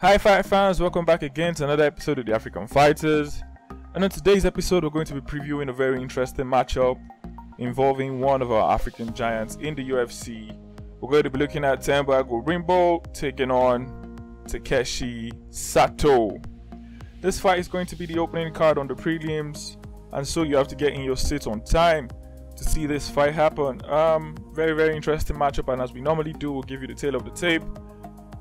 Hi fight fans, welcome back again to another episode of the African Fighters. And in today's episode we're going to be previewing a very interesting matchup involving one of our African giants in the UFC. We're going to be looking at Themba Gorimbo taking on Takashi Sato. This fight is going to be the opening card on the prelims, and so you have to get in your seat on time to see this fight happen. Very interesting matchup, and as we normally do, we'll give you the tail of the tape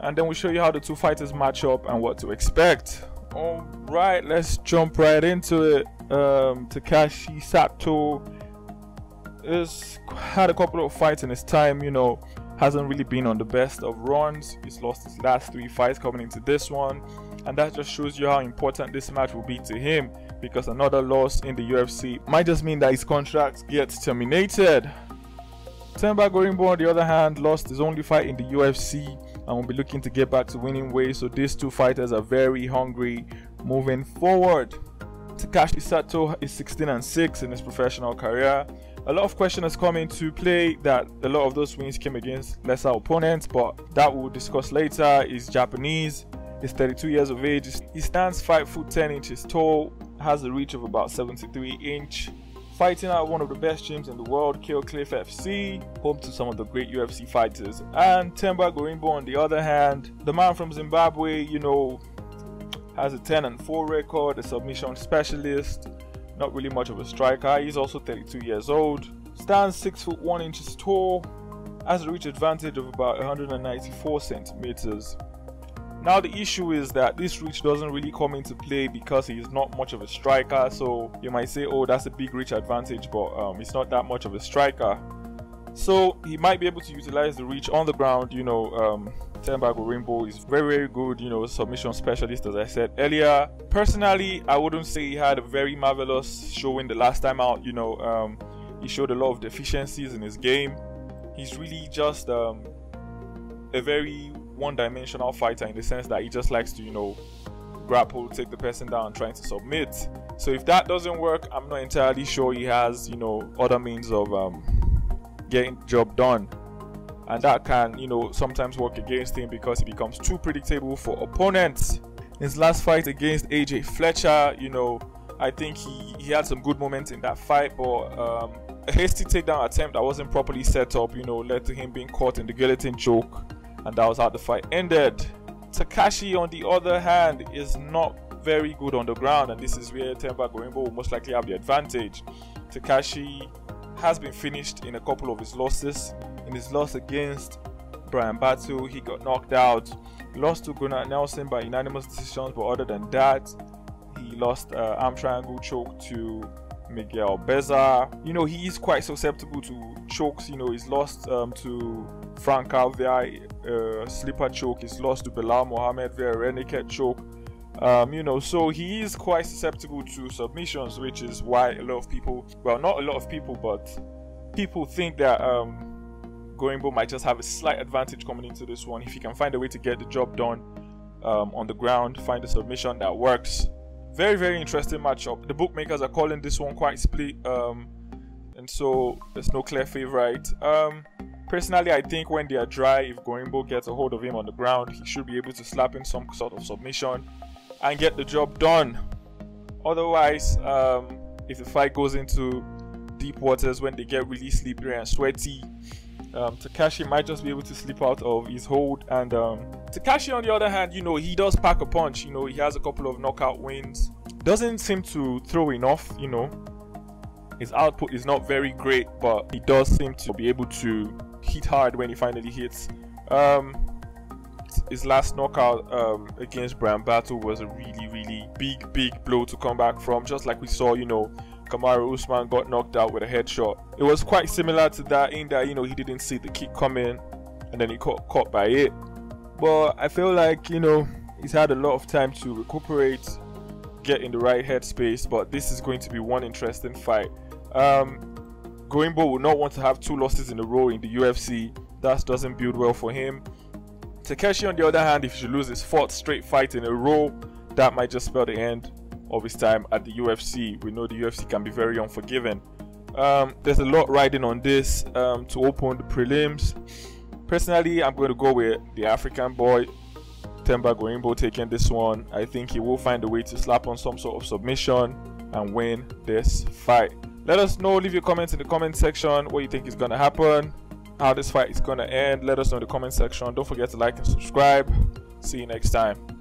and then we'll show you how the two fighters match up and what to expect. Alright, let's jump right into it. Takashi Sato has had a couple of fights in his time, hasn't really been on the best of runs. He's lost his last 3 fights coming into this one, and that just shows you how important this match will be to him, because another loss in the UFC might just mean that his contract gets terminated. Themba Gorimbo, on the other hand, lost his only fight in the UFC and will be looking to get back to winning ways, so these two fighters are very hungry moving forward. Takashi Sato is 16-6 in his professional career. A lot of questions come into play that a lot of those wins came against lesser opponents, but that we'll discuss later. He's Japanese, he's 32 years of age, he stands 5 foot 10 inches tall, has a reach of about 73 inch. Fighting at one of the best gyms in the world, Kill Cliff FC, home to some of the great UFC fighters. And Themba Gorimbo, on the other hand, the man from Zimbabwe, has a 10-4 record, a submission specialist, not really much of a striker. He's also 32 years old, stands 6 foot 1 inches tall, has a reach advantage of about 194 centimeters. Now the issue is that this reach doesn't really come into play because he is not much of a striker. So you might say, oh, that's a big reach advantage, but he's not that much of a striker. So he might be able to utilize the reach on the ground. Themba Gorimbo is very good, submission specialist, as I said earlier. Personally, I wouldn't say he had a very marvelous showing the last time out. He showed a lot of deficiencies in his game. He's really just a very one-dimensional fighter, in the sense that he just likes to grapple, take the person down, trying to submit. So if that doesn't work, I'm not entirely sure he has other means of getting the job done, and that can sometimes work against him because he becomes too predictable for opponents. His last fight against AJ Fletcher, I think he had some good moments in that fight, but a hasty takedown attempt that wasn't properly set up led to him being caught in the guillotine choke, and that was how the fight ended. Takashi, on the other hand, is not very good on the ground, and this is where Themba Gorimbo will most likely have the advantage. Takashi has been finished in a couple of his losses. In his loss against Brian Battle, he got knocked out. He lost to Gunnar Nelson by unanimous decisions, but other than that, he lost arm triangle choke to Miguel Beza. He is quite susceptible to chokes. He's lost to Franco via slipper choke. He's lost to Belal Mohammed via a renegade choke. So he is quite susceptible to submissions, which is why a lot of people, well, not a lot of people, but people think that Gorimbo might just have a slight advantage coming into this one if he can find a way to get the job done on the ground, find a submission that works. Very interesting matchup. The bookmakers are calling this one quite split, and so there's no clear favorite. Personally, I think when they are dry, if Gorimbo gets a hold of him on the ground, he should be able to slap in some sort of submission and get the job done. Otherwise, if the fight goes into deep waters, when they get really slippery and sweaty, Takashi might just be able to slip out of his hold. And Takashi, on the other hand, he does pack a punch. He has a couple of knockout wins. Doesn't seem to throw enough. His output is not very great, but he does seem to be able to hit hard when he finally hits. His last knockout against Brian Battle was a really big blow to come back from, just like we saw Kamaru Usman got knocked out with a headshot. It was quite similar to that, in that he didn't see the kick coming and then he got caught by it. But I feel like he's had a lot of time to recuperate, get in the right headspace, but this is going to be one interesting fight. Gorimbo will not want to have 2 losses in a row in the UFC. That doesn't build well for him. Takashi, on the other hand, if he should lose his 4th straight fight in a row, that might just spell the end of his time at the UFC. We know the UFC can be very unforgiving. There's a lot riding on this to open the prelims. Personally, I'm going to go with the African boy Themba Gorimbo taking this one. I think he will find a way to slap on some sort of submission and win this fight. Let us know, leave your comments in the comment section what you think is going to happen, how this fight is going to end. Let us know in the comment section. Don't forget to like and subscribe. See you next time.